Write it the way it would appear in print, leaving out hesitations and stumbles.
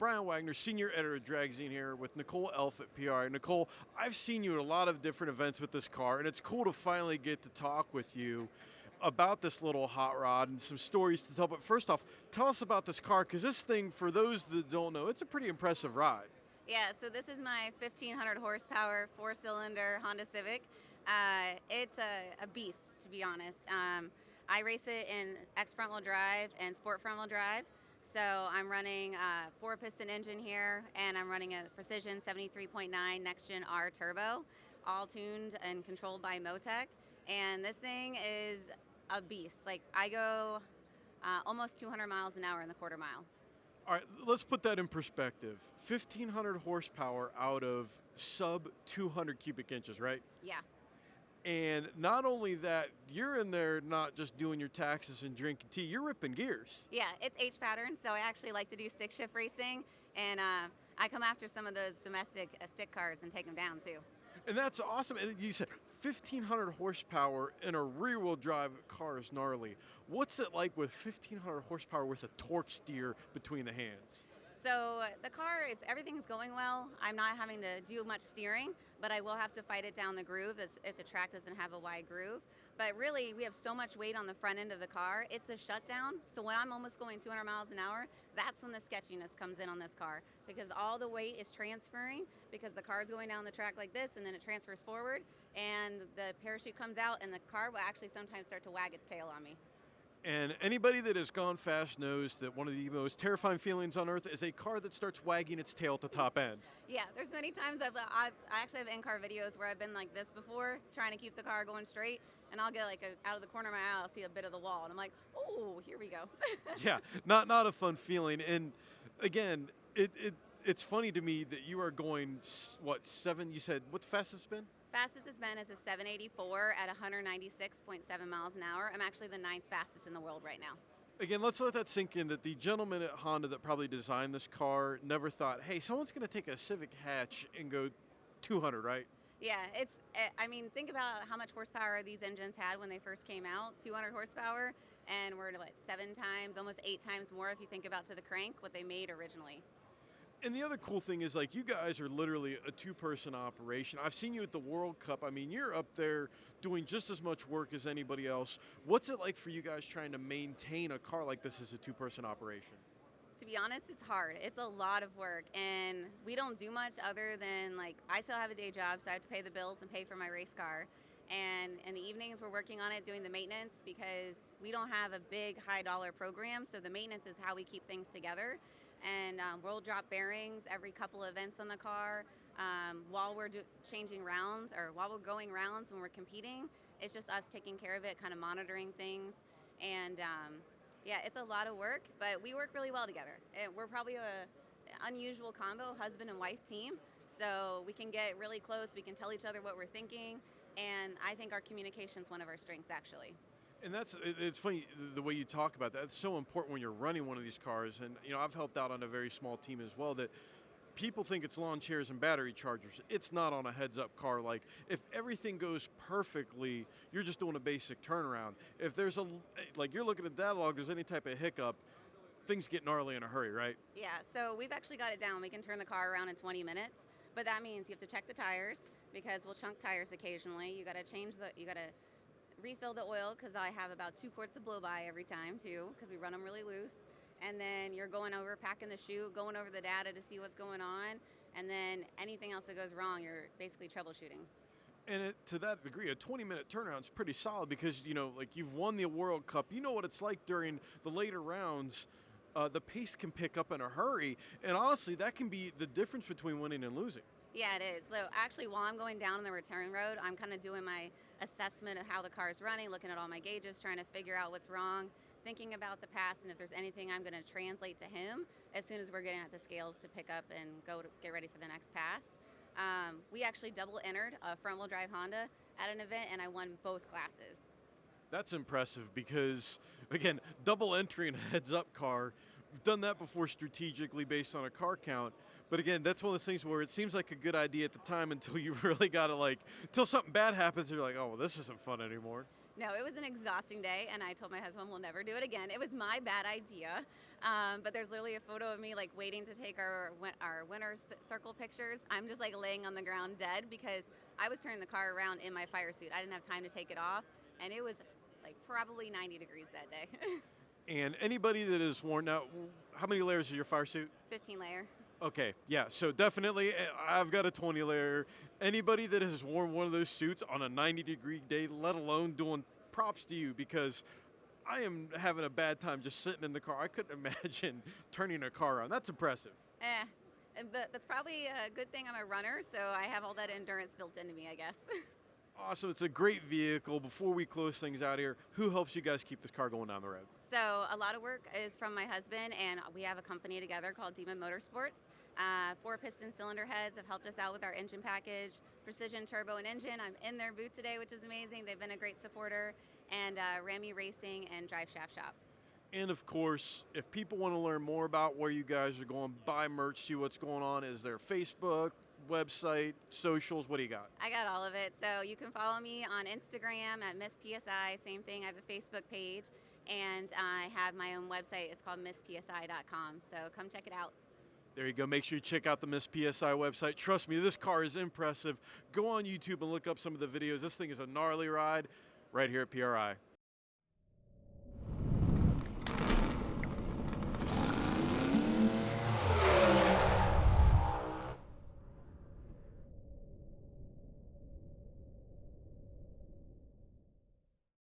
Brian Wagner, Senior Editor at Dragzine here with Nichole Elff at PRI. Nichole, I've seen you at a lot of different events with this car, and it's cool to finally get to talk with you about this little hot rod and some stories to tell. But first off, tell us about this car, because this thing, for those that don't know, it's a pretty impressive ride. Yeah, so this is my 1,500 horsepower, 4-cylinder Honda Civic. It's a beast, to be honest. I race it in X front-wheel drive and sport front-wheel drive. So I'm running a 4-piston engine here, and I'm running a Precision 73.9 Next-Gen R Turbo, all tuned and controlled by Motec. And this thing is a beast. Like, I go almost 200 miles an hour in the quarter mile. All right, let's put that in perspective. 1,500 horsepower out of sub 200 cubic inches, right? Yeah. And not only that, you're in there not just doing your taxes and drinking tea, you're ripping gears. Yeah, it's H-pattern, so I actually like to do stick shift racing, and I come after some of those domestic stick cars and take them down too. And that's awesome. And you said 1,500 horsepower in a rear-wheel drive car is gnarly. What's it like with 1,500 horsepower with a torque steer between the hands? So the car, if everything's going well, I'm not having to do much steering, but I will have to fight it down the groove if the track doesn't have a wide groove. But really, we have so much weight on the front end of the car, it's the shutdown. So when I'm almost going 200 miles an hour, that's when the sketchiness comes in on this car, because all the weight is transferring, because the car is going down the track like this, and then it transfers forward, and the parachute comes out, and the car will actually sometimes start to wag its tail on me. And anybody that has gone fast knows that one of the most terrifying feelings on earth is a car that starts wagging its tail at the top end. Yeah, there's many times I actually have in-car videos where I've been like this before, trying to keep the car going straight, and I'll get like out of the corner of my eye, I'll see a bit of the wall, and I'm like, oh, here we go. Yeah, not a fun feeling. And again, it's funny to me that you are going, what, 7, you said, what's the fastest it's been? Fastest it's been is a 784 at 196.7 miles an hour. I'm actually the 9th fastest in the world right now. Again, let's let that sink in, that the gentleman at Honda that probably designed this car never thought, hey, someone's going to take a Civic hatch and go 200, right? Yeah, I mean, think about how much horsepower these engines had when they first came out, 200 horsepower, and we're like 7 times, almost 8 times more if you think about to the crank, what they made originally. And the other cool thing is, like, you guys are literally a 2-person operation. I've seen you at the World Cup. I mean, you're up there doing just as much work as anybody else. What's it like for you guys trying to maintain a car like this as a 2-person operation? To be honest, it's hard. It's a lot of work, and we don't do much other than, like, I still have a day job, so I have to pay the bills and pay for my race car. And in the evenings, we're working on it, doing the maintenance, because we don't have a big high-dollar program, so the maintenance is how we keep things together. And we'll drop bearings every couple of events on the car. While we're changing rounds, or while we're going rounds when we're competing, it's just us taking care of it, kind of monitoring things. And yeah, it's a lot of work, but we work really well together. We're probably an unusual combo, husband and wife team. So we can get really close, we can tell each other what we're thinking, and I think our communication is one of our strengths, actually. And it's funny the way you talk about that. It's so important when you're running one of these cars. And, you know, I've helped out on a very small team as well, that people think it's lawn chairs and battery chargers. It's not on a heads-up car. Like, if everything goes perfectly, you're just doing a basic turnaround. If there's like, you're looking at data log, there's any type of hiccup, things get gnarly in a hurry, right? Yeah, so we've actually got it down. We can turn the car around in 20 minutes, but that means you have to check the tires, because we'll chunk tires occasionally. You got to refill the oil, because I have about 2 quarts of blow-by every time too, because we run them really loose. And then you're going over, packing the chute, going over the data to see what's going on, and then anything else that goes wrong, you're basically troubleshooting. And to that degree, a 20-minute turnaround is pretty solid, because, you know, like, you've won the World Cup. You know what it's like during the later rounds. The pace can pick up in a hurry, and honestly, that can be the difference between winning and losing. Yeah, it is. So actually, while I'm going down the return road, I'm kind of doing my assessment of how the car is running, looking at all my gauges, trying to figure out what's wrong, thinking about the pass, and if there's anything I'm going to translate to him as soon as we're getting at the scales to pick up and get ready for the next pass. We actually double entered a front-wheel drive Honda at an event, and I won both classes. That's impressive, because, again, double entering a heads-up car, we've done that before strategically based on a car count. But again, that's one of those things where it seems like a good idea at the time until you really got to, like, until something bad happens, you're like, oh, well, this isn't fun anymore. No, it was an exhausting day, and I told my husband we'll never do it again. It was my bad idea, but there's literally a photo of me like waiting to take our winter circle pictures. I'm just like laying on the ground dead because I was turning the car around in my fire suit. I didn't have time to take it off, and it was like probably 90 degrees that day. And anybody that is worn out, how many layers is your fire suit? 15 layer. Okay, yeah, so definitely I've got a 20 layer. Anybody that has worn one of those suits on a 90-degree day, let alone doing, props to you, because I am having a bad time just sitting in the car. I couldn't imagine turning a car around. That's impressive. But that's probably a good thing I'm a runner, so I have all that endurance built into me, I guess. Awesome, it's a great vehicle. Before we close things out here, who helps you guys keep this car going down the road? So a lot of work is from my husband, and we have a company together called Demon Motorsports. 4 piston cylinder heads have helped us out with our engine package, precision turbo and engine. I'm in their booth today, which is amazing. They've been a great supporter. And Ramy Racing and Drive Shaft Shop. And of course, if people want to learn more about where you guys are going, buy merch, see what's going on, is there Facebook, website, socials? What do you got? I got all of it. So you can follow me on Instagram at Miss PSI. Same thing. I have a Facebook page, and I have my own website. It's called misspsi.com. So come check it out. There you go. Make sure you check out the Miss PSI website. Trust me, this car is impressive. Go on YouTube and look up some of the videos. This thing is a gnarly ride right here at PRI.